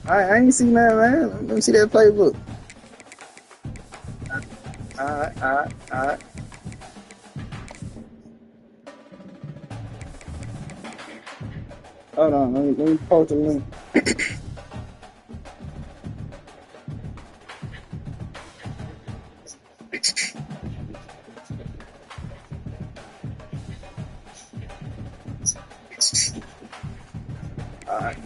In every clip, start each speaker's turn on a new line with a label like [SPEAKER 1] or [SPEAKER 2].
[SPEAKER 1] I ain't seen that, man. Let me see that playbook. All right. Hold on, let me post the link. All right.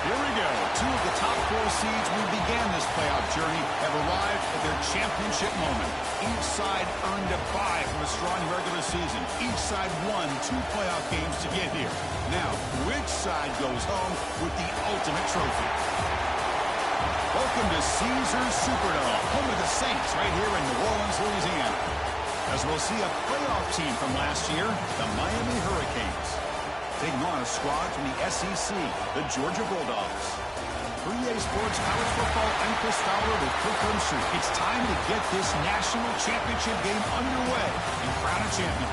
[SPEAKER 2] Here we go. Two of the top four seeds we began this playoff journey have arrived at their championship moment. Each side earned a bye from a strong regular season. Each side won 2 playoff games to get here. Now, which side goes home with the ultimate trophy? Welcome to Caesars Superdome, home of the Saints, right here in New Orleans, Louisiana. As we'll see a playoff team from last year, the Miami Hurricanes, taking on a squad from the SEC, the Georgia Bulldogs. For EA Sports College Football, I'm Chris Fowler with Kirk Herbstreit. It's time to get this national championship game underway and crown a champion.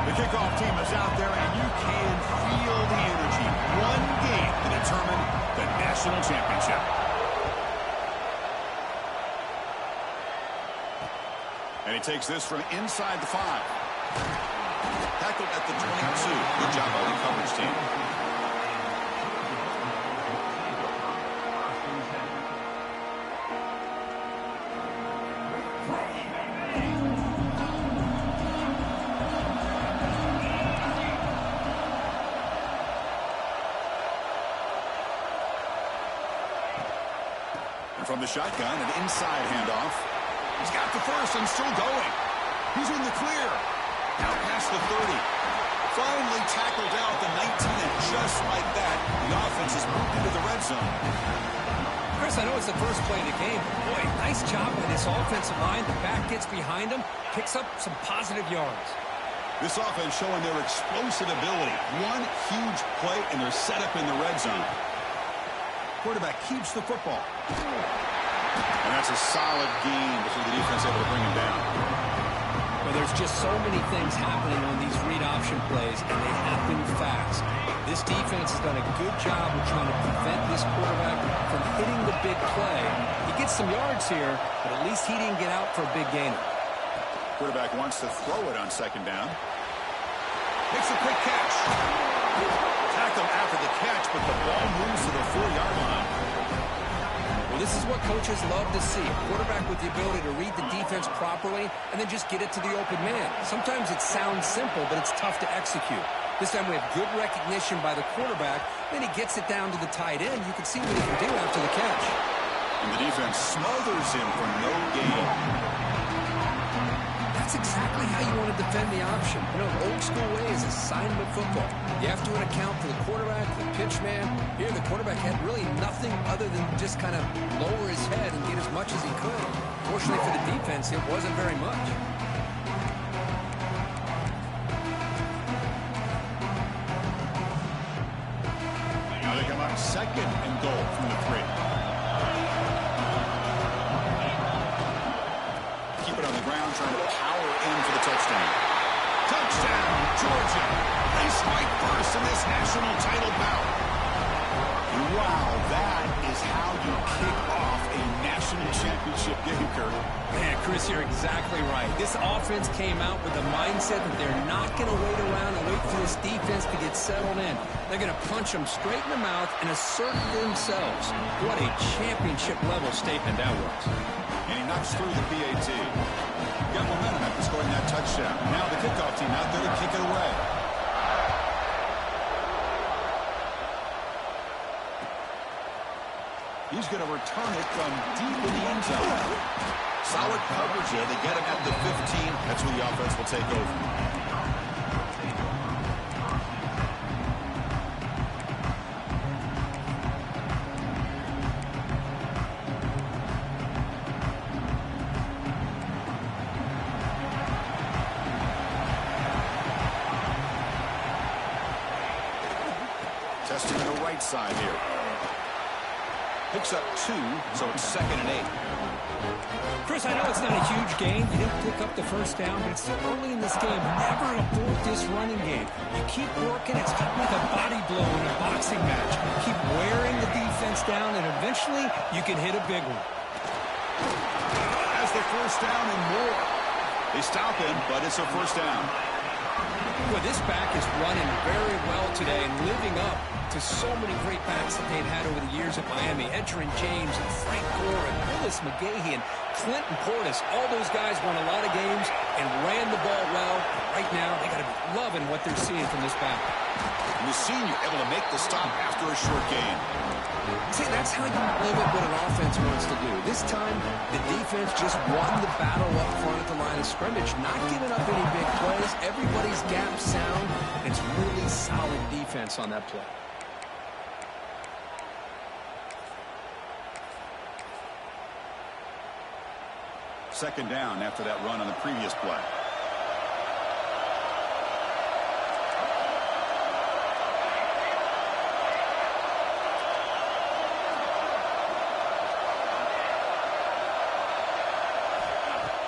[SPEAKER 2] The kickoff team is out there, and you can feel the energy. One game to determine the national championship. And he takes this from inside the 5. Tackled at the 22. Good job by the coverage team. From the shotgun, an inside handoff. He's got the first and still going. He's in the clear. Now past the 30. Finally tackled out the 19, and just like that, the offense has moved into the red zone.
[SPEAKER 3] Chris, I know it's the first play of the game. Boy, nice job by this offensive line. The back gets behind him, picks up some positive yards.
[SPEAKER 2] This offense showing their explosive ability. One huge play, and they're set up in the red zone. Quarterback keeps the football. And that's a solid gain before the defense able to bring him down.
[SPEAKER 3] Well, there's just so many things happening on these read option plays, and they happen fast. This defense has done a good job of trying to prevent this quarterback from hitting the big play. He gets some yards here, but at least he didn't get out for a big gainer.
[SPEAKER 2] Quarterback wants to throw it on second down. Makes a quick catch. Tackle after the catch, but the ball moves to the 4-yard line.
[SPEAKER 3] Well, this is what coaches love to see. A quarterback with the ability to read the defense properly and then just get it to the open man. Sometimes it sounds simple, but it's tough to execute. This time we have good recognition by the quarterback. Then he gets it down to the tight end. You can see what he can do after the catch.
[SPEAKER 2] And the defense smothers him for no gain.
[SPEAKER 3] That's exactly how you want to defend the option. You know, the old school way is assignment football. You have to account for the quarterback, the pitch man. Here, the quarterback had really nothing other than just kind of lower his head and get as much as he could. Fortunately for the defense, it wasn't very much.
[SPEAKER 2] Now they come up second and goal from the 3. Keep it on the ground, trying to power in for the touchdown. Touchdown, Georgia. They strike first in this national title bout. Wow, that is how you kick off a national championship game, Kurt.
[SPEAKER 3] Man, Chris, you're exactly right. This offense came out with the mindset that they're not going to wait around and wait for this defense to get settled in. They're going to punch them straight in the mouth and assert themselves. What a championship-level statement that was.
[SPEAKER 2] And he knocks through the PAT. Got momentum after scoring that touchdown. Now the kickoff team out there to kick it away. He's going to return it from deep in the end zone. Solid coverage there. They get him at the 15. That's where the offense will take over. Testing the right side here. Picks up 2, so it's 2nd and 8.
[SPEAKER 3] Chris, I know it's not a huge gain. You didn't pick up the first down, but it's still early in this game. Never abort this running game. You keep working. It's kind of like a body blow in a boxing match. Keep wearing the defense down, and eventually you can hit a big one.
[SPEAKER 2] Has the first down and more. They stop him, but it's a first down.
[SPEAKER 3] Well, this back is running very well today and living up to so many great backs that they've had over the years at Miami. Edgerrin James and Frank Gore and Willis McGahee and Clinton Portis. All those guys won a lot of games and ran the ball well. And right now, they got to be loving what they're seeing from this back.
[SPEAKER 2] And the senior able to make the stop after a short gain.
[SPEAKER 3] See, that's how you limit what an offense wants to do. This time, the defense just won the battle up front at the line of scrimmage, not giving up any big plays. Everybody's gap sound. It's really solid defense on that play.
[SPEAKER 2] Second down after that run on the previous play.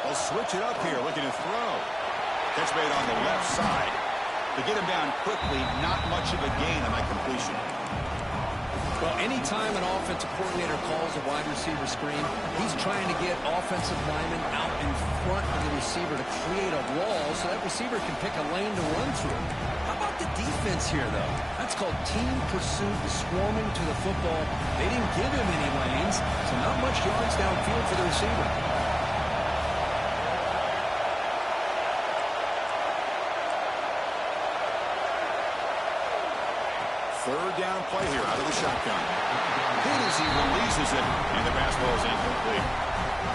[SPEAKER 2] They'll switch it up here, looking to throw. Catch made on the left side. To get him down quickly, not much of a gain on that completion.
[SPEAKER 3] Well, anytime an offensive coordinator calls a wide receiver screen, he's trying to get offensive linemen out in front of the receiver to create a wall so that receiver can pick a lane to run through. How about the defense here, though? That's called team pursuit, swarming to the football. They didn't give him any lanes, so not much yards downfield for the receiver.
[SPEAKER 2] Third down play here out of the shotgun. Hit as he releases it, and the pass ball is incomplete.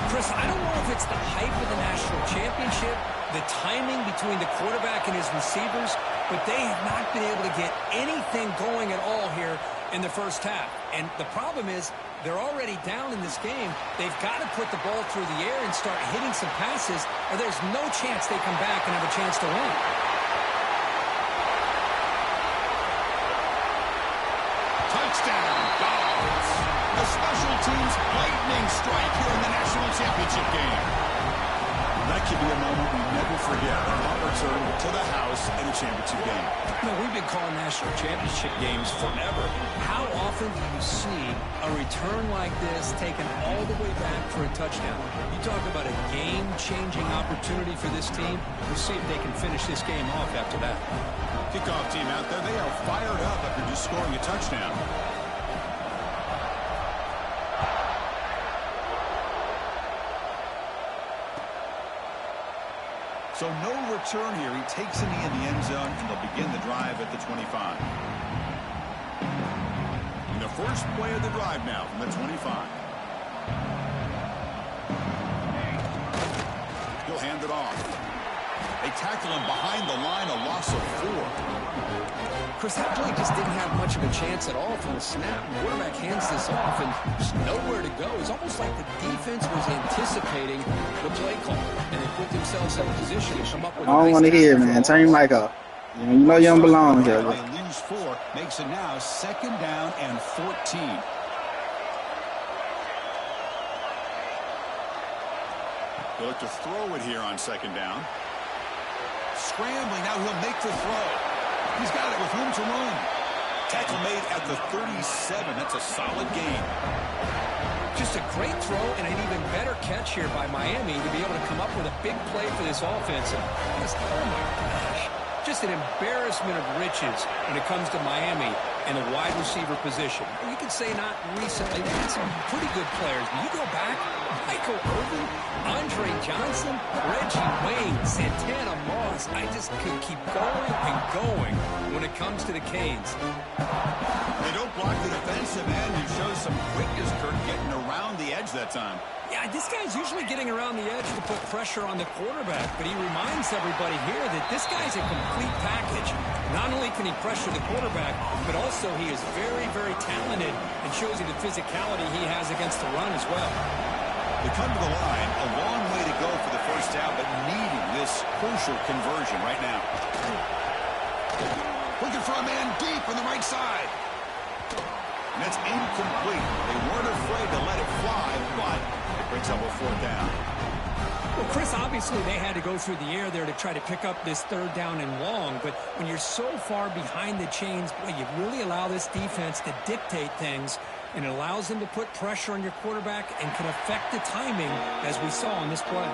[SPEAKER 3] Chris, I don't know if it's the hype of the national championship, the timing between the quarterback and his receivers, but they have not been able to get anything going at all here in the first half. And the problem is they're already down in this game. They've got to put the ball through the air and start hitting some passes, or there's no chance they come back and have a chance to win.
[SPEAKER 2] Touchdown, Dogs. A special teams lightning strike here in the national championship game. That could be a moment we never forget. A punt return to the house in a championship game.
[SPEAKER 3] You know, we've been calling national championship games forever. How often do you see a return like this taken all the way back for a touchdown? You talk about a game-changing opportunity for this team. We'll see if they can finish this game off after that.
[SPEAKER 2] Kickoff team out there, they are fired up after just scoring a touchdown. So no return here. He takes a knee in the end zone, and they'll begin the drive at the 25. And the first play of the drive now from the 25. He'll hand it off. They tackle him behind the line, a loss of 4.
[SPEAKER 3] Chris, that play just didn't have much of a chance at all from the snap. The quarterback hands this off, and there's nowhere to go. It's almost like the defense was anticipating the play call, and they put themselves in a position to come up with a
[SPEAKER 1] I don't want to hear it, man. Turn your mic off. You know you don't belong here.
[SPEAKER 2] They lose 4, makes it now 2nd down and 14. They'll look to throw it here on 2nd down. Scrambling, now he'll make the throw. He's got it with room to run. Tackle made at the 37. That's a solid gain.
[SPEAKER 3] Just a great throw and an even better catch here by Miami to be able to come up with a big play for this offense. And just, oh my gosh, just an embarrassment of riches when it comes to Miami and the wide receiver position. You could say not recently. They had some pretty good players. But you go back, Michael Irvin, Andre Johnson, Reggie Wayne, Santana Moss. I just could keep going and going when it comes to the Canes.
[SPEAKER 2] They don't block the defensive end and show some quickness, Kirk, getting around the edge that time.
[SPEAKER 3] Yeah, this guy's usually getting around the edge to put pressure on the quarterback, but he reminds everybody here that this guy's a complete package. Not only can he pressure the quarterback, but also he is very, very talented and shows you the physicality he has against the run as well.
[SPEAKER 2] They come to the line, a long way to go for the first down, but needing this crucial conversion right now. Looking for a man deep on the right side. And that's incomplete. They weren't afraid to let it fly, but it brings up a fourth down.
[SPEAKER 3] Well, Chris, obviously they had to go through the air there to try to pick up this third down and long, but when you're so far behind the chains, boy, you really allow this defense to dictate things, and it allows them to put pressure on your quarterback and can affect the timing, as we saw on this play.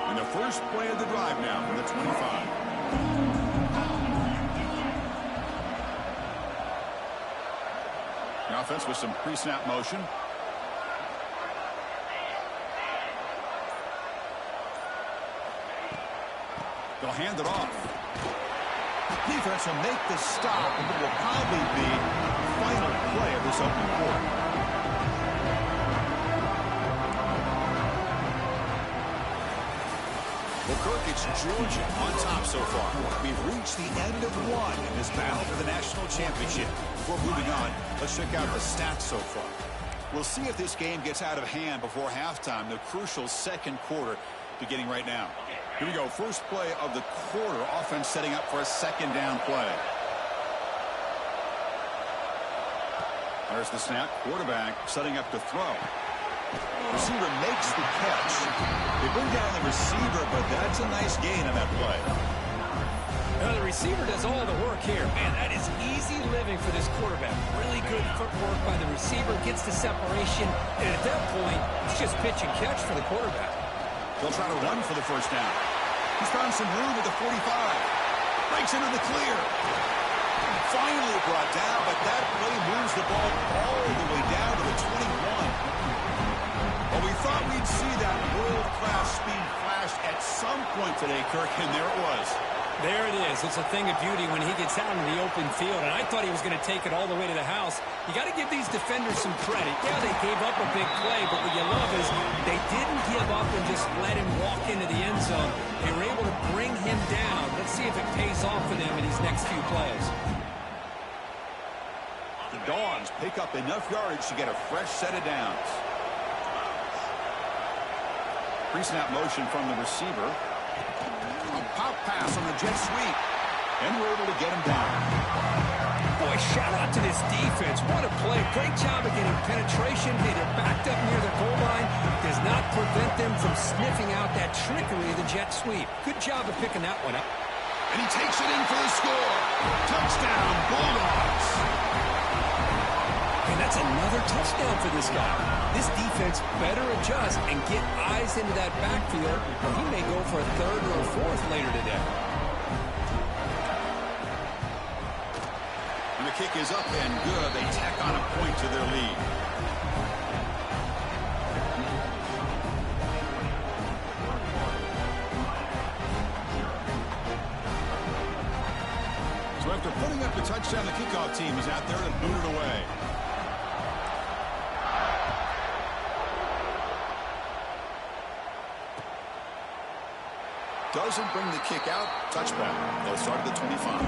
[SPEAKER 2] And the first play of the drive now from the 25. The offense with some pre-snap motion. They'll hand it off. Defense will make the stop, and it will probably be the final play of this opening quarter. Well, Kirk, it's Georgia on top so far. We've reached the end of one in this battle for the national championship. Before moving on, let's check out the stats so far. We'll see if this game gets out of hand before halftime, the crucial second quarter beginning right now. Here we go, first play of the quarter, offense setting up for a second down play. There's the snap, quarterback setting up to throw. Receiver makes the catch. They bring down the receiver, but that's a nice gain on that play.
[SPEAKER 3] Now the receiver does all the work here. Man, that is easy living for this quarterback. Really good footwork by the receiver, gets the separation, and at that point, it's just pitch and catch for the quarterback.
[SPEAKER 2] They'll try to run for the first down. He's found some room at the 45. Breaks into the clear. Finally brought down, but that play moves the ball all the way down to the 21. Well, we thought we'd see that world-class speed flash at some point today, Kirk, and there it was.
[SPEAKER 3] There it is. It's a thing of beauty when he gets out in the open field, and I thought he was going to take it all the way to the house. You got to give these defenders some credit. Yeah, they gave up a big play, but what you love is they didn't give up and just let him walk into the end zone. They were able to bring him down. Let's see if it pays off for them in these next few plays.
[SPEAKER 2] The Dogs pick up enough yardage to get a fresh set of downs. Pre-snap motion from the receiver. A pop pass on the jet sweep. And we're able to get him down.
[SPEAKER 3] Boy, shout out to this defense. What a play. Great job of getting penetration. Hey, they're backed up near the goal line. Does not prevent them from sniffing out that trickery of the jet sweep. Good job of picking that one up.
[SPEAKER 2] And he takes it in for the score. Touchdown, Bulldogs.
[SPEAKER 3] And that's another touchdown for this guy. This defense better adjust and get eyes into that backfield, or he may go for a third or a fourth later today.
[SPEAKER 2] And the kick is up and good. They tack on a point to their lead. So after putting up the touchdown, the kickoff team is out there to boot it away. Doesn't bring the kick out. Touchback. They'll start at the 25.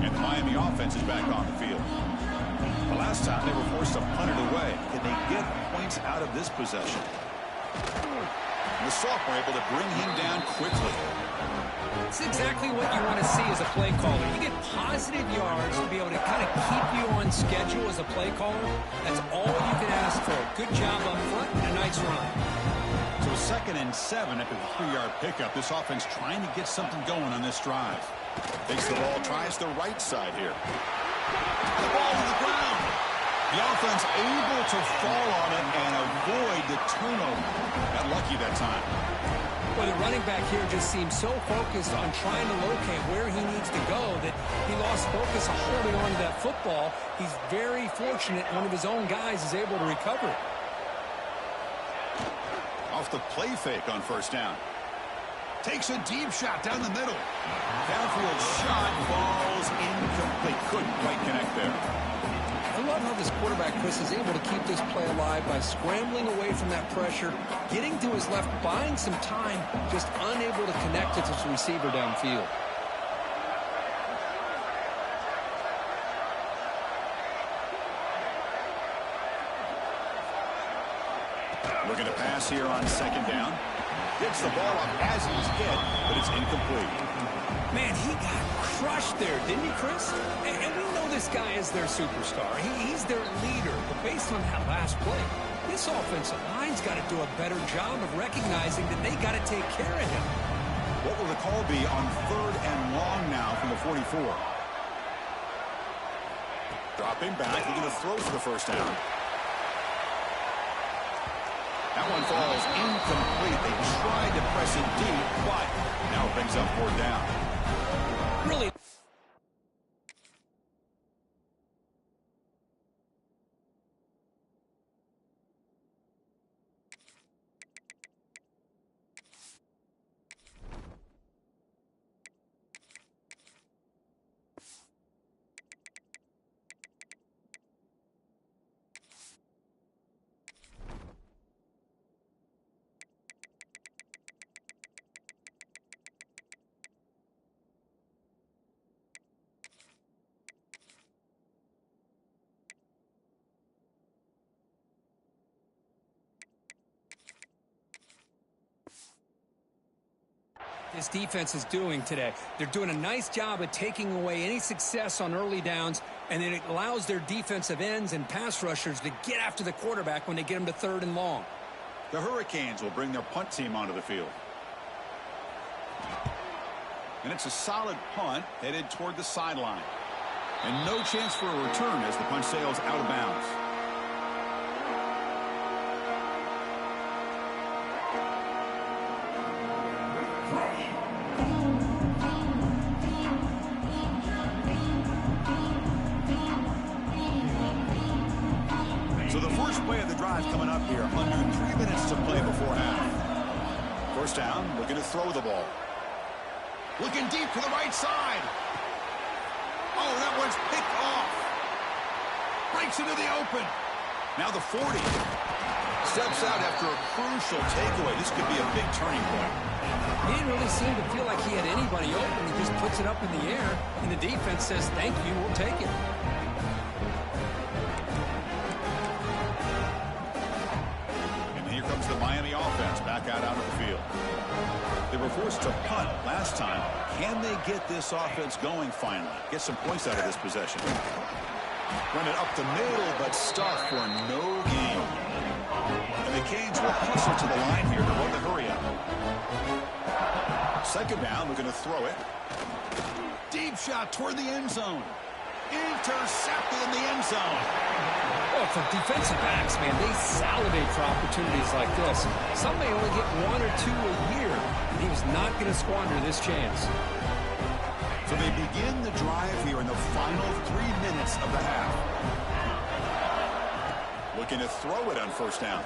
[SPEAKER 2] And the Miami offense is back on the field. The last time they were forced to punt it away. Can they get points out of this possession? And the sophomore able to bring him down quickly.
[SPEAKER 3] It's exactly what you want to see as a play caller. You get positive yards to be able to kind of keep you on schedule as a play caller. That's all you can ask for. Good job up front and a nice run.
[SPEAKER 2] So 2nd and 7 after the 3-yard pickup. This offense trying to get something going on this drive. Takes the ball, tries the right side here. The ball to the ground. The offense able to fall on it and avoid the turnover. Got lucky that time.
[SPEAKER 3] Well, the running back here just seems so focused on trying to locate where he needs to go that he lost focus on holding on to that football. He's very fortunate one of his own guys is able to recover it.
[SPEAKER 2] Off the play fake on first down. Takes a deep shot down the middle. Downfield shot falls incomplete. Couldn't quite connect there.
[SPEAKER 3] I love how this quarterback, Chris, is able to keep this play alive by scrambling away from that pressure, getting to his left, buying some time, just unable to connect with his receiver downfield.
[SPEAKER 2] Looking to pass here on second down. Gets the ball up as he's hit, but it's incomplete.
[SPEAKER 3] Man, he got crushed there, didn't he, Chris? And we know this guy is their superstar. He's their leader. But based on that last play, this offensive line's got to do a better job of recognizing that they got to take care of him.
[SPEAKER 2] What will the call be on third and long now from the 44? Dropping back, looking to throw for the first down. That one falls incomplete. They tried to press it deep, but now it brings up fourth down.
[SPEAKER 3] Really? This defense is doing today. They're doing a nice job of taking away any success on early downs, and then it allows their defensive ends and pass rushers to get after the quarterback when they get him to third and long.
[SPEAKER 2] The Hurricanes will bring their punt team onto the field. And it's a solid punt headed toward the sideline. And no chance for a return as the punt sails out of bounds. So the first play of the drive coming up here, under 3 minutes to play before half. First down, looking to throw the ball. Looking deep to the right side. Oh, that one's picked off. Breaks into the open. Now the 40. Steps out after a crucial takeaway. This could be a big turning point.
[SPEAKER 3] He didn't really seem to feel like he had anybody open. He just puts it up in the air, and the defense says, thank you, we'll take it.
[SPEAKER 2] Here comes the Miami offense back out onto the field. They were forced to punt last time. Can they get this offense going finally? Get some points out of this possession. Run it up the middle, but stuffed for no gain. And the Canes will hustle to the line here to run the hurry up. Second down, looking to throw it. Deep shot toward the end zone. Intercepted in the end zone.
[SPEAKER 3] Well, for defensive backs, man, they salivate for opportunities like this. Some may only get one or two a year, and he was not going to squander this chance.
[SPEAKER 2] So they begin the drive here in the final 3 minutes of the half. Looking to throw it on first down.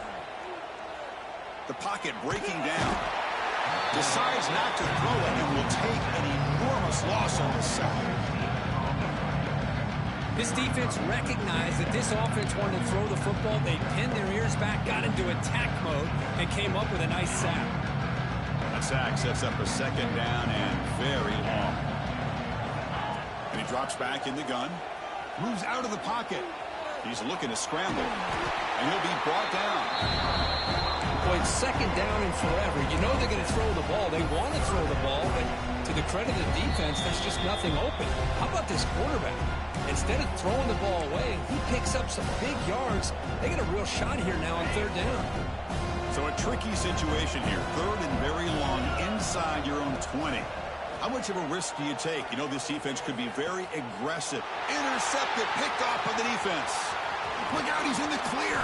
[SPEAKER 2] The pocket breaking down. Decides not to throw it and will take an enormous loss on this second.
[SPEAKER 3] This defense recognized that this offense wanted to throw the football. They pinned their ears back, got into attack mode, and came up with a nice sack.
[SPEAKER 2] That sack sets up a second down and very long. And he drops back in the gun. Moves out of the pocket. He's looking to scramble. And he'll be brought down.
[SPEAKER 3] Boy, it's second down and forever. You know they're going to throw the ball. They want to throw the ball, but to the credit of the defense, there's just nothing open. How about this quarterback? Instead of throwing the ball away, he picks up some big yards. They get a real shot here now on third down.
[SPEAKER 2] So a tricky situation here. Third and very long inside your own 20. How much of a risk do you take? You know this defense could be very aggressive. Intercepted, picked off by the defense. Look out, he's in the clear.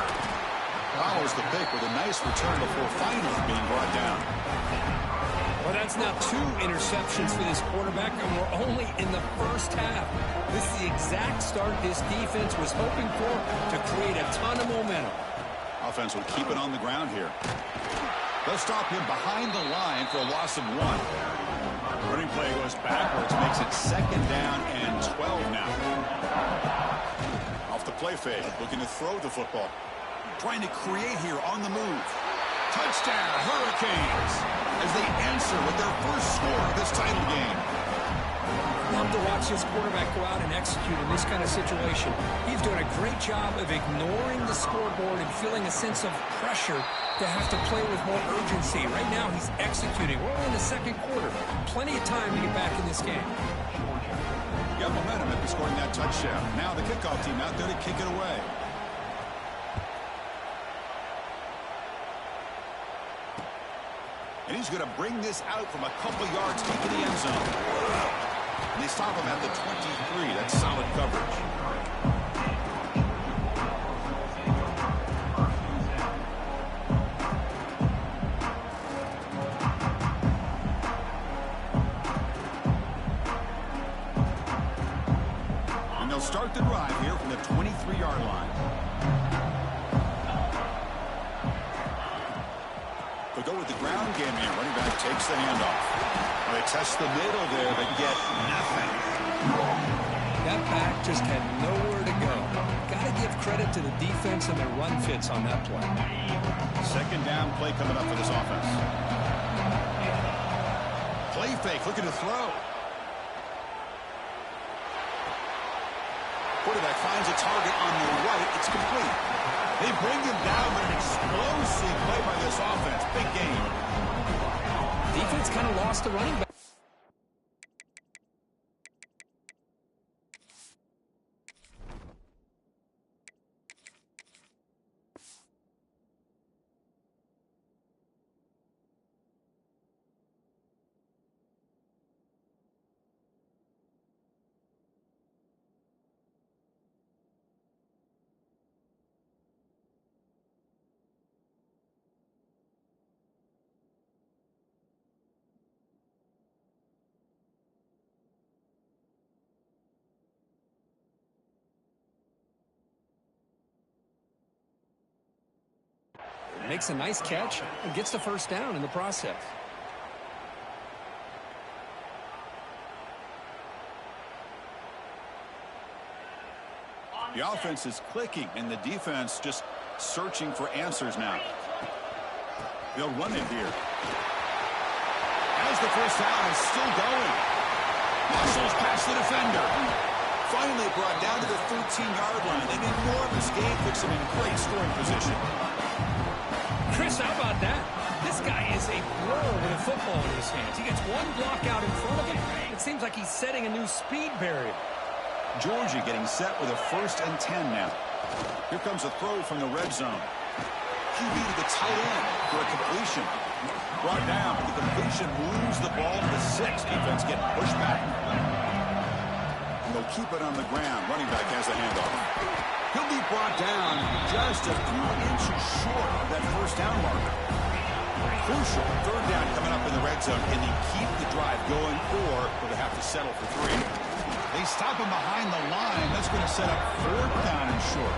[SPEAKER 2] Follows the pick with a nice return before finally being brought down.
[SPEAKER 3] Well, that's now 2 interceptions for this quarterback, and we're only in the first half. This is the exact start this defense was hoping for to create a ton of momentum.
[SPEAKER 2] Offense will keep it on the ground here. They'll stop him behind the line for a loss of 1. Running play goes backwards, makes it 2nd down and 12 now. Off the play fake, looking to throw the football. Trying to create here on the move. Touchdown, Hurricanes, as they answer with their first score of this title game.
[SPEAKER 3] Love to watch this quarterback go out and execute in this kind of situation. He's doing a great job of ignoring the scoreboard and feeling a sense of pressure to have to play with more urgency. Right now, he's executing. We're only in the 2nd quarter. Plenty of time to get back in this game.
[SPEAKER 2] Got momentum after scoring that touchdown. Now the kickoff team out there to kick it away. And he's going to bring this out from a couple yards deep in the end zone. And they stop him at the 23. That's solid coverage. And they'll start the drive here from the 23-yard line. They'll go with the ground game here. Running back takes the handoff. They test the middle there, but get nothing.
[SPEAKER 3] That back just had nowhere to go. Got to give credit to the defense and their run fits on that play.
[SPEAKER 2] 2nd down play coming up for this offense. Play fake, looking to throw. Quarterback finds a target on the right. It's complete. They bring him down with an explosive play by this offense. Big game.
[SPEAKER 3] Defense kind of lost the running back. Makes a nice catch and gets the 1st down in the process.
[SPEAKER 2] The offense is clicking, and the defense just searching for answers now. They'll run it here. As the 1st down is still going. Muscles past the defender. Finally brought down to the 13-yard line. An enormous gain puts them in great scoring position.
[SPEAKER 3] Chris, how about that? This guy is a pro with a football in his hands. He gets one block out in front of him. It seems like he's setting a new speed barrier.
[SPEAKER 2] Georgia getting set with a 1st and 10 now. Here comes a throw from the red zone. QB to the tight end for a completion. Brought down. The completion moves the ball to the 6. Defense getting pushed back. And they'll keep it on the ground. Running back has a handoff. He'll be brought down just a few inches short of that 1st down marker. Crucial 3rd down coming up in the red zone. Can they keep the drive going, or will they have to settle for 3? They stop him behind the line. That's going to set up 4th down and short.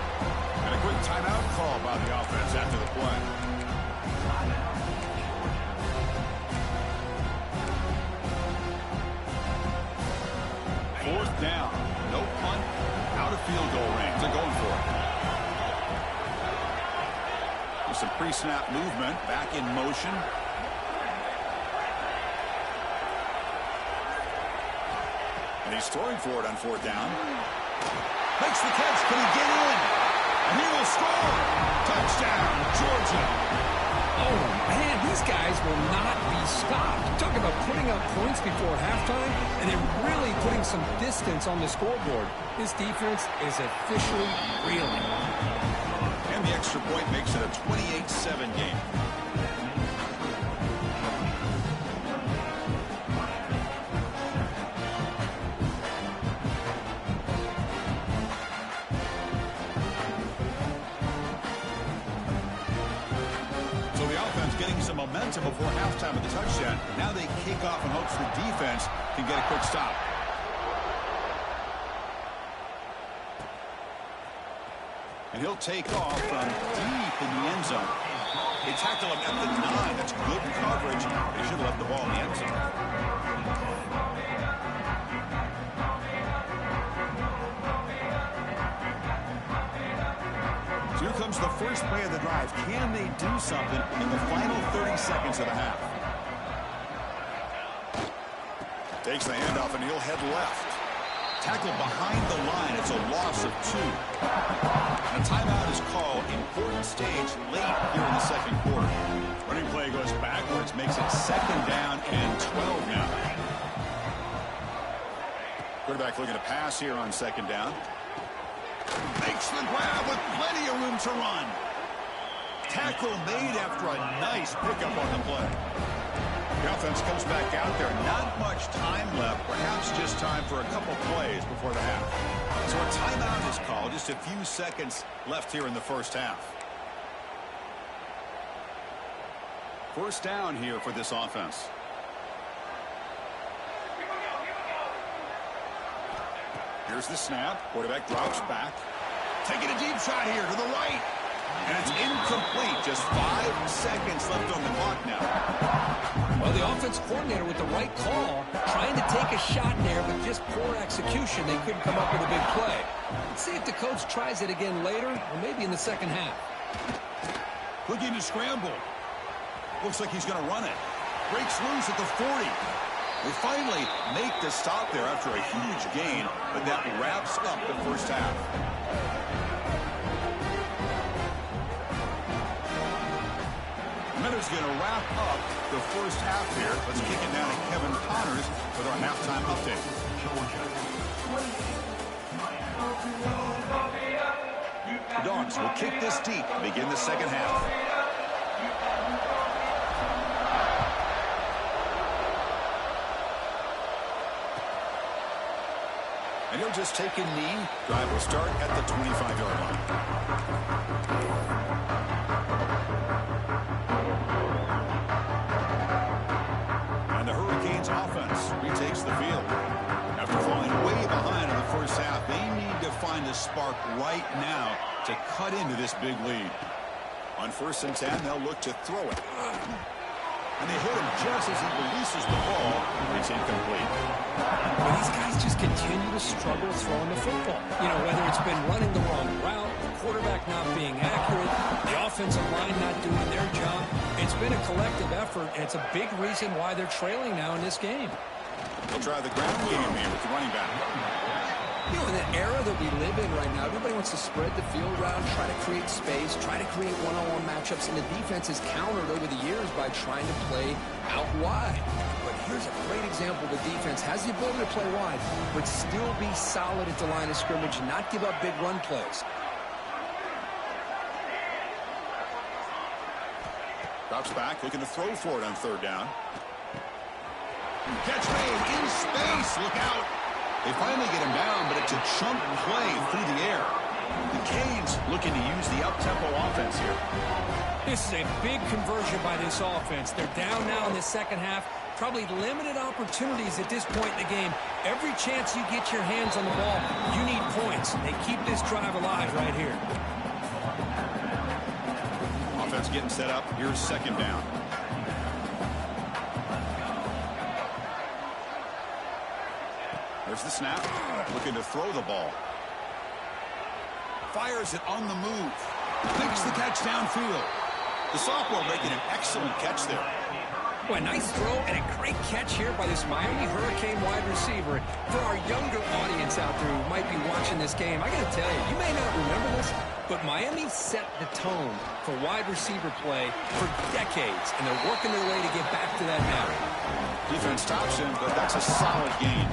[SPEAKER 2] And a quick timeout call by the offense after the play. Fourth down. No punt. Out of field goal range. They're going for it. With some pre-snap movement. Back in motion. And he's throwing for it on 4th down. Makes the catch. Can he get in? And he will score. Touchdown, Georgia.
[SPEAKER 3] Oh, man, these guys will not be stopped. Talk about putting up points before halftime, and then really putting some distance on the scoreboard. This defense is officially reeling.
[SPEAKER 2] And the extra point makes it a 28-7 game. Getting some some momentum before halftime with the touchdown. Now they kick off in hopes the defense can get a quick stop. And he'll take off from deep in the end zone. They tackle him at the 9. That's good coverage. They should have left the ball in the end zone. So here comes the first play of the drive. Can they do something in the final 30 seconds of the half? Takes the handoff and he'll head left. Tackled behind the line. It's a loss of 2. And a timeout is called. Important stage late here in the second quarter. Running play goes backwards. Makes it 2nd down and 12 now. Quarterback looking to pass here on 2nd down. Makes the grab with plenty of room to run. Tackle made after a nice pickup on the play. The offense comes back out there. Not much time left. Perhaps just time for a couple plays before the half. So a timeout is called. Just a few seconds left here in the first half. First down here for this offense. Here's the snap. Quarterback drops back. Taking a deep shot here to the right. And it's incomplete. Just 5 seconds left on the clock now.
[SPEAKER 3] Well, the offense coordinator with the right call, trying to take a shot there, but just poor execution. They couldn't come up with a big play. Let's see if the coach tries it again later, or maybe in the second half.
[SPEAKER 2] Looking to scramble. Looks like he's going to run it. Breaks loose at the 40. They finally make the stop there after a huge gain, but that wraps up the first half. Minutes going to wrap up the first half here. Let's kick it down to Kevin Connors with our halftime update. The Dogs will kick this deep and begin the second half. And he'll just take a knee. Drive will start at the 25-yard line. And the Hurricanes offense retakes the field. After falling way behind in the first half, they need to find a spark right now to cut into this big lead. On 1st and 10, they'll look to throw it. And they hit him just as he releases the ball. It's incomplete.
[SPEAKER 3] Well, these guys just continue to struggle throwing the football. You know, whether it's been running the wrong route, the quarterback not being accurate, the offensive line not doing their job. It's been a collective effort, and it's a big reason why they're trailing now in this game.
[SPEAKER 2] They'll try the ground game here with the running back.
[SPEAKER 3] You know, in the era that we live in right now, everybody wants to spread the field around, try to create space, try to create one-on-one matchups, and the defense has countered over the years by trying to play out wide. But here's a great example. The defense has the ability to play wide, but still be solid at the line of scrimmage, not give up big run plays.
[SPEAKER 2] Drops back, looking to throw for it on 3rd down. Catch made in space. Look out. They finally get him down, but it's a chunk play through the air. The Canes looking to use the up-tempo offense here.
[SPEAKER 3] This is a big conversion by this offense. They're down now in the second half. Probably limited opportunities at this point in the game. Every chance you get your hands on the ball, you need points. They keep this drive alive right here.
[SPEAKER 2] Offense getting set up. Here's 2nd down. There's the snap. Looking to throw the ball. Fires it on the move. Makes the catch downfield. The sophomore making an excellent catch there.
[SPEAKER 3] Well, a nice throw and a great catch here by this Miami Hurricane wide receiver. For our younger audience out there who might be watching this game, I got to tell you, you may not remember this, but Miami set the tone for wide receiver play for decades, and they're working their way to get back to that now.
[SPEAKER 2] Defense stops him, but that's a solid gain.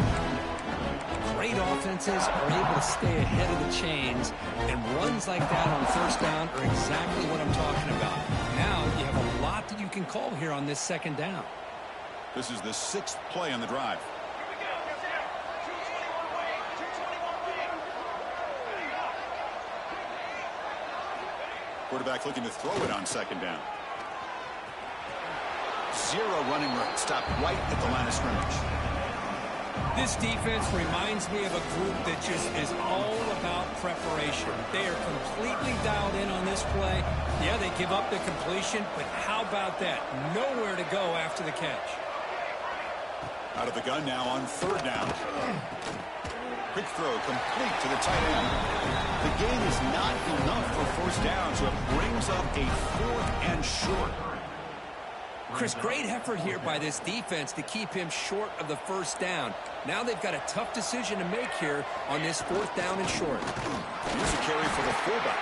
[SPEAKER 3] Great offenses are able to stay ahead of the chains, and runs like that on 1st down are exactly what I'm talking about. Now you have a lot that you can call here on this 2nd down.
[SPEAKER 2] This is the 6th play on the drive. Quarterback looking to throw it on 2nd down. Zero running room. Stopped right at the line of scrimmage.
[SPEAKER 3] This defense reminds me of a group that just is all about preparation. They are completely dialed in on this play. Yeah, they give up the completion, but how about that? Nowhere to go after the catch.
[SPEAKER 2] Out of the gun now on third down. Quick throw complete to the tight end. The gain is not enough for first down, so it brings up a 4th and short.
[SPEAKER 3] Chris, great effort here by this defense to keep him short of the first down. Now they've got a tough decision to make here on this 4th down and short.
[SPEAKER 2] Here's a carry for the fullback.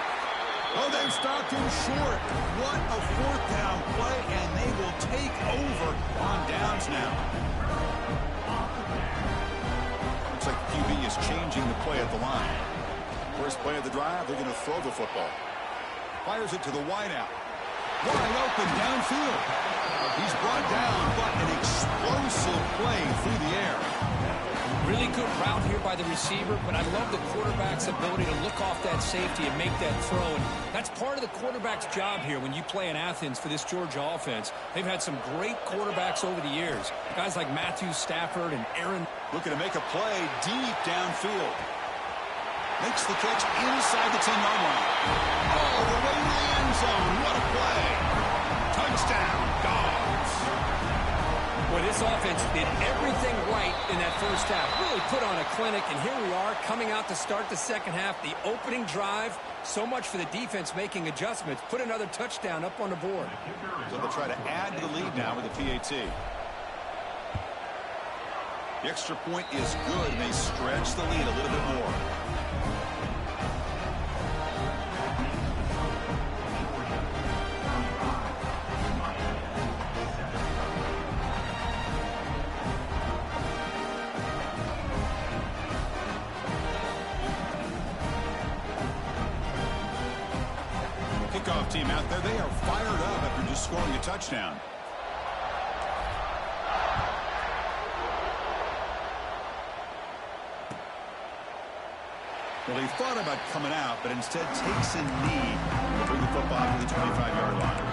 [SPEAKER 2] Oh, they've stopped him short. What a 4th down play, and they will take over on downs now. Looks like QB is changing the play at the line. First play of the drive, they're going to throw the football. Fires it to the wideout. Wide open downfield. He's brought down, but an explosive play through the air.
[SPEAKER 3] Really good route here by the receiver, but I love the quarterback's ability to look off that safety and make that throw. And that's part of the quarterback's job here when you play in Athens for this Georgia offense. They've had some great quarterbacks over the years. Guys like Matthew Stafford and Aaron.
[SPEAKER 2] Looking to make a play deep downfield. Makes the catch inside the 10-yard line. All the way to the end zone. What a play. Touchdown, Dogs.
[SPEAKER 3] Well, this offense did everything right in that first half. Really put on a clinic, and here we are coming out to start the second half. The opening drive, so much for the defense making adjustments. Put another touchdown up on the board.
[SPEAKER 2] So they'll try to add to the lead now with the PAT. The extra point is good, and they stretch the lead a little bit more. Kickoff team out there, they are fired up after just scoring a touchdown. Well, he thought about coming out, but instead takes a knee to bring the football to the 25-yard line.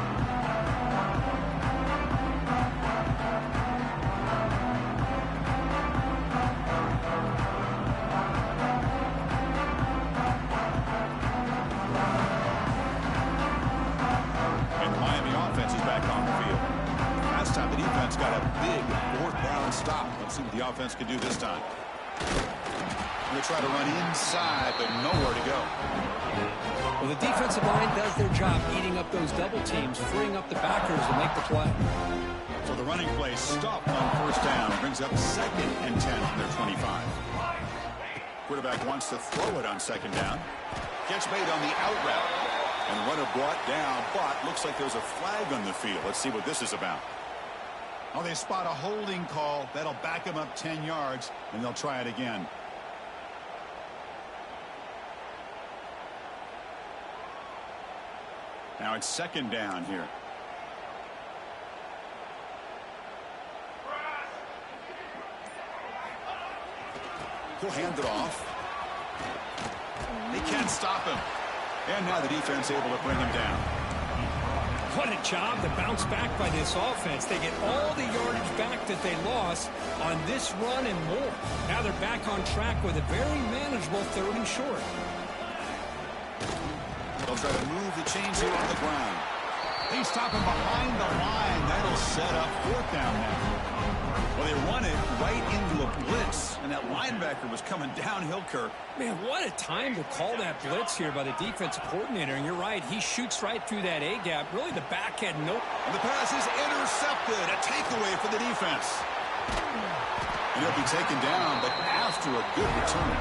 [SPEAKER 2] And the Miami offense is back on the field. Last time the defense got a big 4th down stop. Let's see what the offense can do this time. They try to run inside, but nowhere to go.
[SPEAKER 3] Well, the defensive line does their job eating up those double teams, freeing up the backers to make the play.
[SPEAKER 2] So the running play stopped on first down. Brings up 2nd and 10 on their 25. Quarterback wants to throw it on 2nd down. Catch made on the out route. And runner brought down, but looks like there's a flag on the field. Let's see what this is about. Oh, they spot a holding call. That'll back them up 10 yards, and they'll try it again. Now it's 2nd down here. He'll hand it off. They can't stop him. And now the defense able to bring him down.
[SPEAKER 3] What a job to bounce back by this offense. They get all the yardage back that they lost on this run and more. Now they're back on track with a very manageable 3rd and short.
[SPEAKER 2] They'll try to move the chains here on the ground. They stop him behind the line. That'll set up 4th down now. Well, they run it right into a blitz, and that linebacker was coming downhill, Kirk.
[SPEAKER 3] Man, what a time to call that blitz here by the defensive coordinator. And you're right, he shoots right through that A-gap. Really, the back had no...
[SPEAKER 2] And the pass is intercepted. A takeaway for the defense. And he'll be taken down, but after a good return.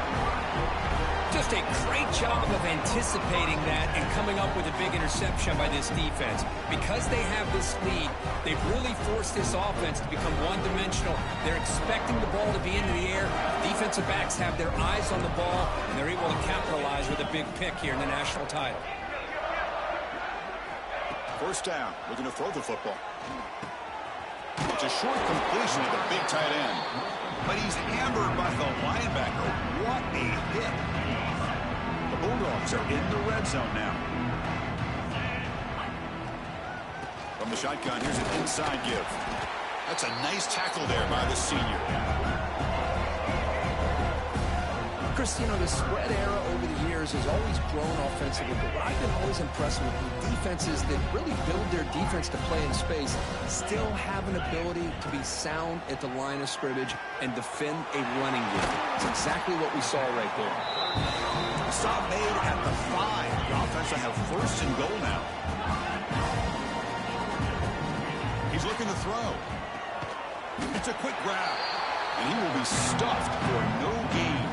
[SPEAKER 3] Just a great job of anticipating that and coming up with a big interception by this defense. Because they have this lead, they've really forced this offense to become one-dimensional. They're expecting the ball to be in the air. Defensive backs have their eyes on the ball, and they're able to capitalize with a big pick here in the national title.
[SPEAKER 2] First down, looking to throw the football. It's a short completion to the big tight end. But he's hammered by the linebacker. What a hit. The Bulldogs are in the red zone now. From the shotgun, here's an inside give. That's a nice tackle there by the senior.
[SPEAKER 3] Chris, you know, the spread era over the years has always grown offensively, but what I've been always impressed with the defenses that really build their defense to play in space still have an ability to be sound at the line of scrimmage and defend a running game. It's exactly what we saw right there.
[SPEAKER 2] Stop made at the 5. The offense will have first and goal now. He's looking to throw. It's a quick grab, and he will be stuffed for no gain.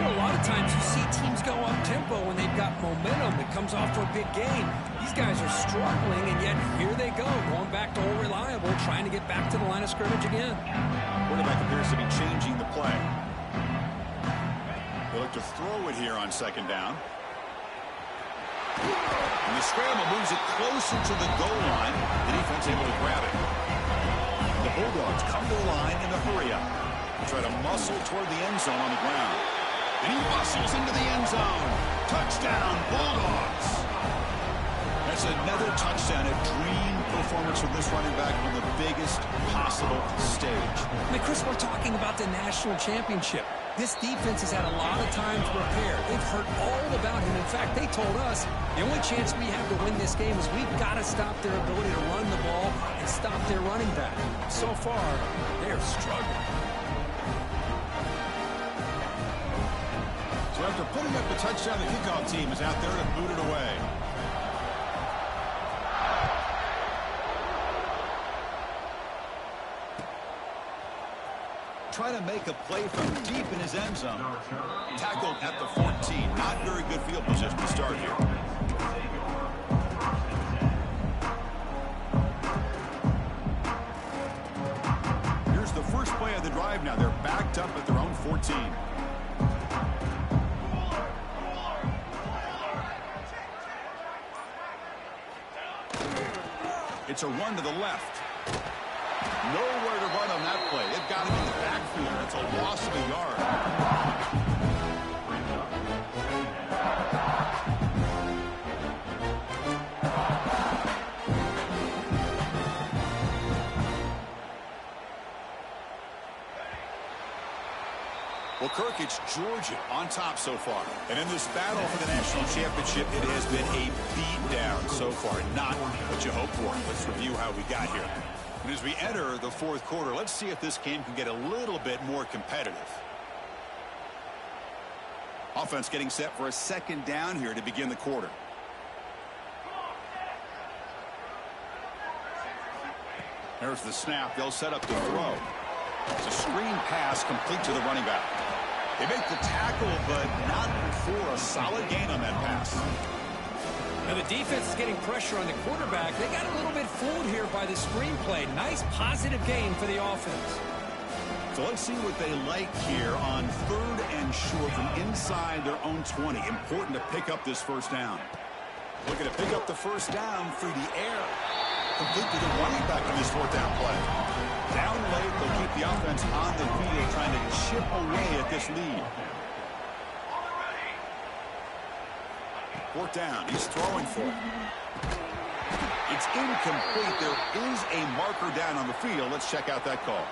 [SPEAKER 3] A lot of times you see teams go up-tempo when they've got momentum that comes off for a big game. These guys are struggling, and yet here they go, going back to old reliable, trying to get back to the line of scrimmage again.
[SPEAKER 2] Quarterback appears to be changing the play. They look to throw it here on second down. And the scramble moves it closer to the goal line. The defense able to grab it. The Bulldogs come to the line in a hurry-up. Try to muscle toward the end zone on the ground. And he muscles into the end zone. Touchdown, Bulldogs. That's another touchdown, a dream performance from this running back on the biggest possible stage.
[SPEAKER 3] I mean, Chris, we're talking about the national championship. This defense has had a lot of time to prepare. They've heard all about him. In fact, they told us the only chance we have to win this game is we've got to stop their ability to run the ball and stop their running back. So far, they're struggling.
[SPEAKER 2] So after putting up the touchdown, the kickoff team is out there to boot it away. Trying to make a play from deep in his end zone. Tackled at the 14. Not very good field position to start here. Here's the first play of the drive now. They're backed up at their own 14. It's a run to the left. Nowhere to run on that play. They've got him in the backfield. That's a loss of a yard. Well, Kirk, it's Georgia on top so far. And in this battle for the national championship, it has been a beatdown so far. Not what you hoped for. Let's review how we got here. And as we enter the fourth quarter, let's see if this game can get a little bit more competitive. Offense getting set for a second down here to begin the quarter. There's the snap. They'll set up the throw. It's a screen pass complete to the running back. They make the tackle, but not before a solid gain on that pass.
[SPEAKER 3] Now the defense is getting pressure on the quarterback. They got a little bit fooled here by the screenplay. Nice positive gain for the offense.
[SPEAKER 2] So let's see what they like here on 3rd and short from inside their own 20. Important to pick up this first down. Looking to pick up the first down through the air. Complete to the running back on this 4th down play. Down late, they'll keep the offense on the field trying to chip away at this lead. 4th down, he's throwing for it. It's incomplete. There is a marker down on the field. Let's check out that call.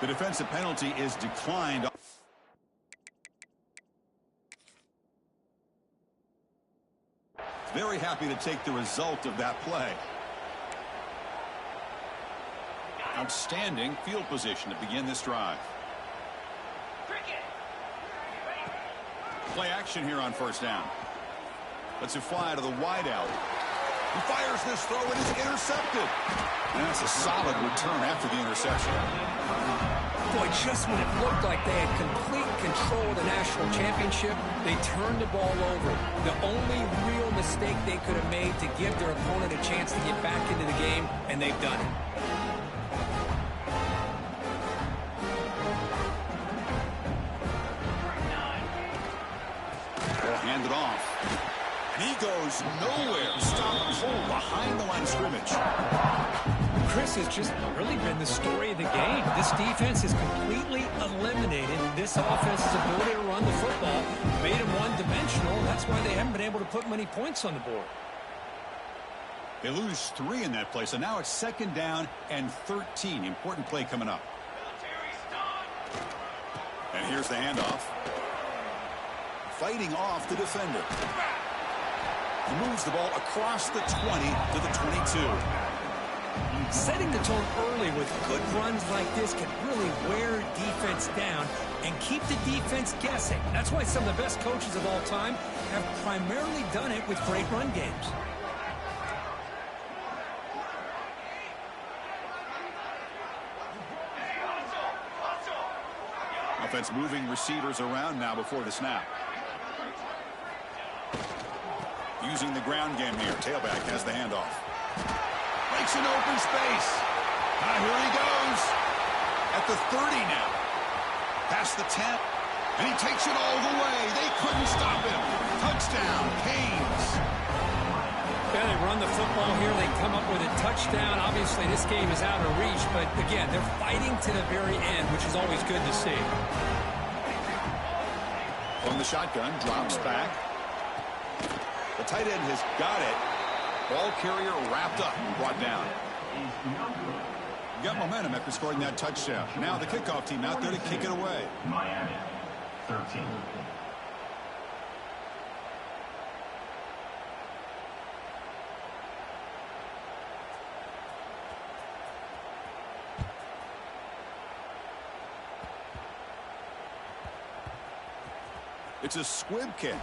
[SPEAKER 2] The defensive penalty is declined. Very happy to take the result of that play. Outstanding field position to begin this drive. Play action here on 1st down. Lets it fly to the wide out. He fires this throw and is intercepted. And that's a solid return after the interception.
[SPEAKER 3] Boy, just when it looked like they had complete control of the national championship, they turned the ball over. The only real mistake they could have made to give their opponent a chance to get back into the game, and they've done it.
[SPEAKER 2] Hand it off. And he goes nowhere. Stop cold behind the line of scrimmage.
[SPEAKER 3] Chris has just really been the story of the game. This defense has completely eliminated this offense's ability to run the football, made them one-dimensional. That's why they haven't been able to put many points on the board.
[SPEAKER 2] They lose 3 in that play, so now it's 2nd down and 13. Important play coming up. And here's the handoff. Fighting off the defender. He moves the ball across the 20 to the 22.
[SPEAKER 3] Setting the tone early with good runs like this can really wear defense down and keep the defense guessing. That's why some of the best coaches of all time have primarily done it with great run games.
[SPEAKER 2] Offense moving receivers around now before the snap. Using the ground game here. Tailback has the handoff. Breaks an open space. Here he goes. At the 30 now. Past the 10. And he takes it all the way. They couldn't stop him. Touchdown, Canes.
[SPEAKER 3] Yeah, they run the football here. They come up with a touchdown. Obviously, this game is out of reach. But, again, they're fighting to the very end, which is always good to see.
[SPEAKER 2] From the shotgun, drops back. The tight end has got it. Ball carrier wrapped up and brought down. Got momentum after scoring that touchdown. Now the kickoff team out there to kick it away.
[SPEAKER 4] Miami, 13.
[SPEAKER 2] It's a squib kick,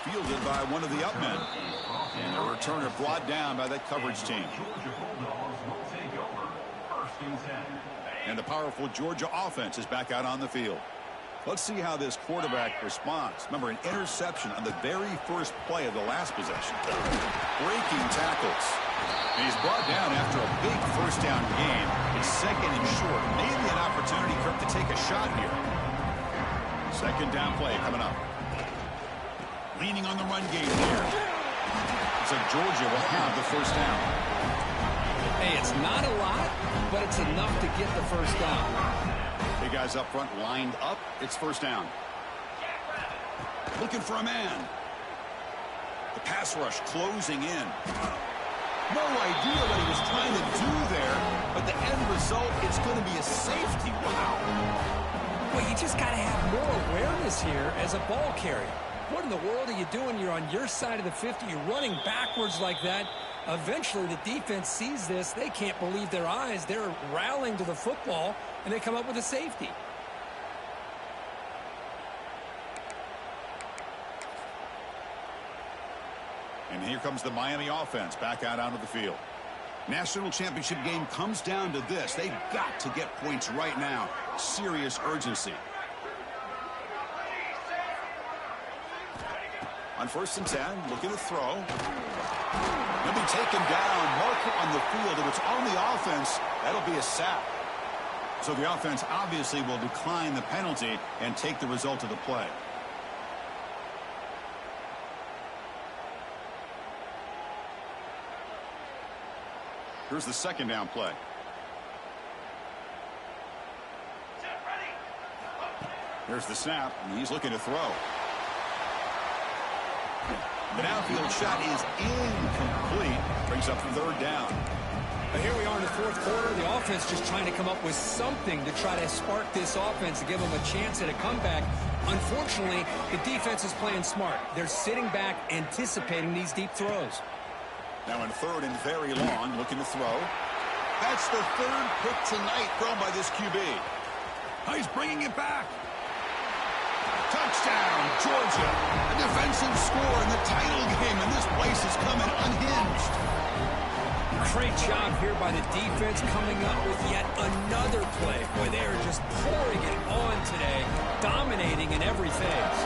[SPEAKER 2] fielded by one of the up men. And the returner brought down by that coverage team. And the powerful Georgia offense is back out on the field. Let's see how this quarterback responds. Remember, an interception on the very first play of the last possession. Breaking tackles. And he's brought down after a big first down gain. It's 2nd and short. Maybe an opportunity, Kirk, to take a shot here. 2nd down play coming up. Leaning on the run game here. So Georgia will have the first down.
[SPEAKER 3] Hey, it's not a lot, but it's enough to get the first down.
[SPEAKER 2] Big guys up front lined up. It's first down. Looking for a man. The pass rush closing in. No idea what he was trying to do there, but the end result, it's going to be a safety. Wow.
[SPEAKER 3] Well, you just got to have more awareness here as a ball carrier. What in the world are you doing? You're on your side of the 50. You're running backwards like that. Eventually, the defense sees this. They can't believe their eyes. They're rallying to the football, and they come up with a safety.
[SPEAKER 2] And here comes the Miami offense back out onto the field. National championship game comes down to this. They've got to get points right now. Serious urgency. On 1st and 10, looking to throw. He'll be taken down. Marker on the field. If it's on the offense, that'll be a sack. So the offense obviously will decline the penalty and take the result of the play. Here's the 2nd down play. Here's the snap, and he's looking to throw. The downfield shot is incomplete. Brings up 3rd down.
[SPEAKER 3] But here we are in the 4th quarter. The offense just trying to come up with something to try to spark this offense to give them a chance at a comeback. Unfortunately, the defense is playing smart. They're sitting back, anticipating these deep throws.
[SPEAKER 2] Now in 3rd and very long, looking to throw. That's the 3rd pick tonight thrown by this QB. He's bringing it back. Touchdown, Georgia. A defensive score in the title game, and this place is coming unhinged.
[SPEAKER 3] Great job here by the defense coming up with yet another play. Boy, they are just pouring it on today, dominating in every phase.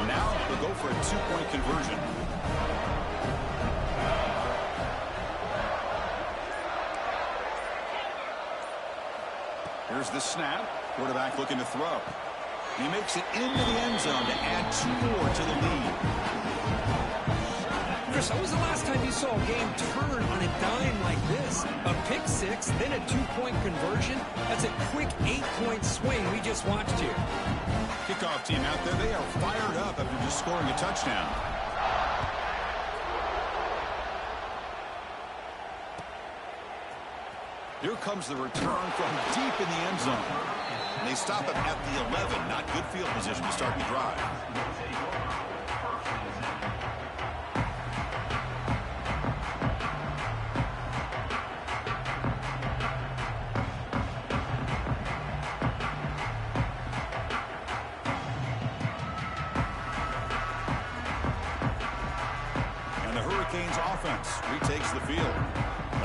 [SPEAKER 2] Now they'll go for a 2-point conversion. Here's the snap. Quarterback looking to throw. He makes it into the end zone to add 2 more to the lead.
[SPEAKER 3] Chris, when was the last time you saw a game turn on a dime like this? A pick 6, then a 2-point conversion? That's a quick 8-point swing we just watched here.
[SPEAKER 2] Kickoff team out there, they are fired up after just scoring a touchdown. Here comes the return from deep in the end zone. And they stop him at the 11. Not good field position to start the drive. And the Hurricanes offense retakes the field.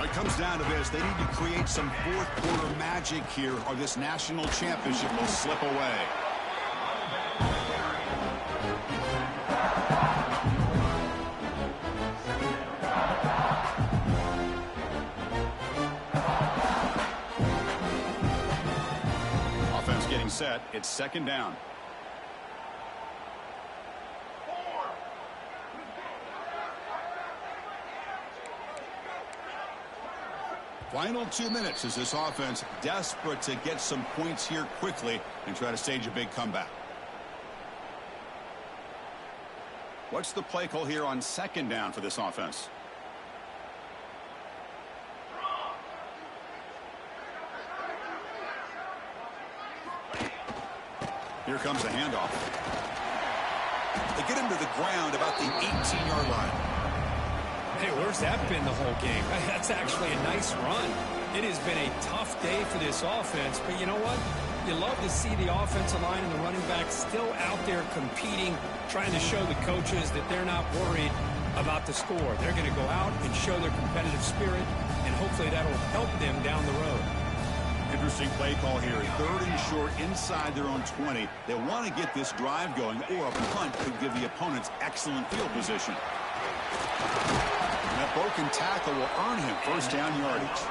[SPEAKER 2] It comes down to this. They need to create some fourth-quarter magic here, or this national championship will slip away. Offense getting set. It's second down. Final 2 minutes as this offense desperate to get some points here quickly and try to stage a big comeback. What's the play call here on second down for this offense? Here comes the handoff. They get him to the ground about the 18-yard line.
[SPEAKER 3] Hey, where's that been the whole game? That's actually a nice run. It has been a tough day for this offense, but you know what? You love to see the offensive line and the running back still out there competing, trying to show the coaches that they're not worried about the score. They're going to go out and show their competitive spirit, and hopefully that'll help them down the road.
[SPEAKER 2] Interesting play call here. Third and short inside their own 20. They want to get this drive going, or a punt could give the opponents excellent field position. And that broken tackle will earn him first down yardage.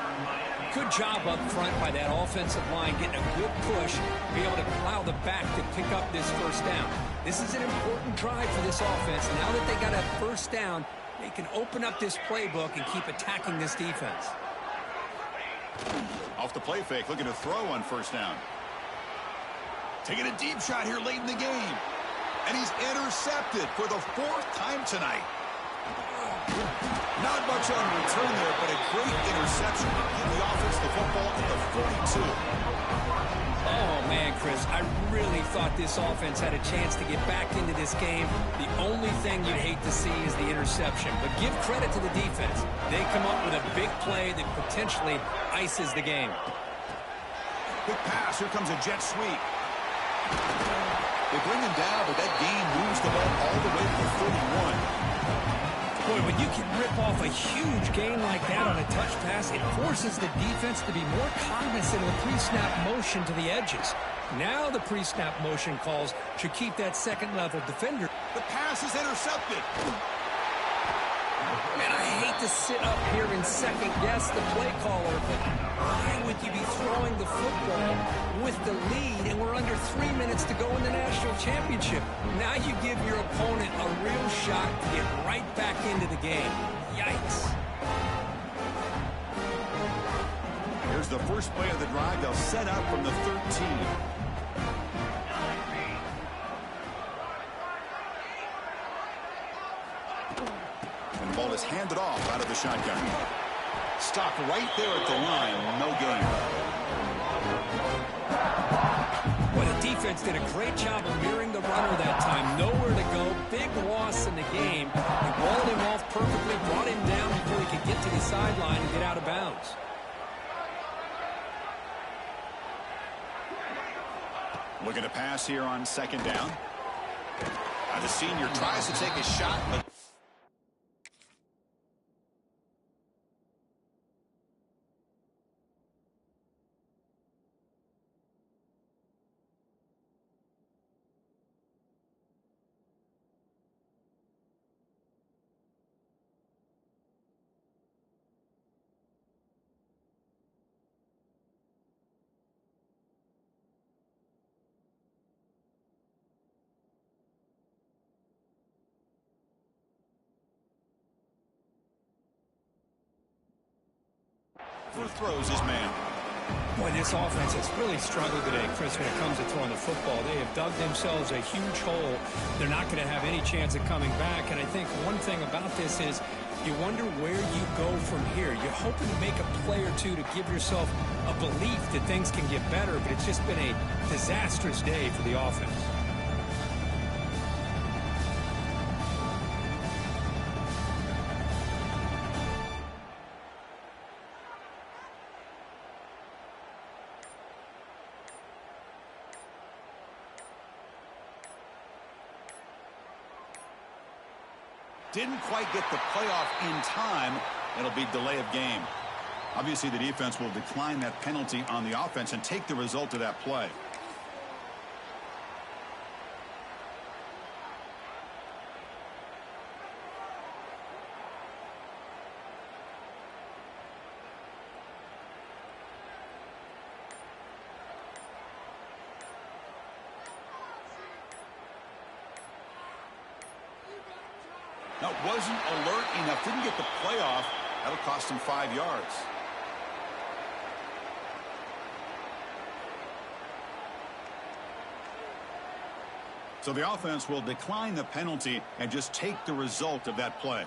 [SPEAKER 3] Good job up front by that offensive line, getting a good push to be able to allow the back to pick up this first down. This is an important drive for this offense. Now that they got a first down, they can open up this playbook and keep attacking this defense.
[SPEAKER 2] Off the play fake, looking to throw on first down. Taking a deep shot here late in the game. And he's intercepted for the fourth time tonight. Not much on return there, but a great interception to give the offense the football at the 42.
[SPEAKER 3] Oh, man, Chris, I really thought this offense had a chance to get back into this game. The only thing you'd hate to see is the interception. But give credit to the defense. They come up with a big play that potentially ices the game.
[SPEAKER 2] Big pass. Here comes a jet sweep. They bring him down, but that gain moves the ball all the way to the 41.
[SPEAKER 3] Boy, when you can rip off a huge gain like that on a touch pass, it forces the defense to be more cognizant of the pre-snap motion to the edges. Now the pre-snap motion calls should keep that second-level defender.
[SPEAKER 2] The pass is intercepted.
[SPEAKER 3] Man, I hate to sit up here and second-guess the play caller, but why would you be throwing the football with the lead and we're under 3 minutes to go in the national championship? Now you give your opponent a real shot to get right back into the game. Yikes.
[SPEAKER 2] Here's the first play of the drive. They'll set up from the 13. And the ball is handed off out of the shotgun. Stopped right there at the line. No gain.
[SPEAKER 3] Well, the defense did a great job of mirroring the runner that time. Nowhere to go. Big loss in the game. They walled him off perfectly, brought him down before he could get to the sideline and get out of bounds.
[SPEAKER 2] Looking to pass here on second down. The senior tries to take a shot, but for throws his man.
[SPEAKER 3] Boy, this offense has really struggled today, Chris, when it comes to throwing the football. They have dug themselves a huge hole. They're not going to have any chance of coming back. And I think one thing about this is You wonder where you go from here. You're hoping to make a play or two to give yourself a belief that things can get better, but it's just been a disastrous day for the offense.
[SPEAKER 2] Didn't quite get the playoff in time. It'll be delay of game. Obviously, the defense will decline that penalty on the offense and take the result of that play. No, wasn't alert enough. Didn't get the playoff. That'll cost him 5 yards. So the offense will decline the penalty and just take the result of that play.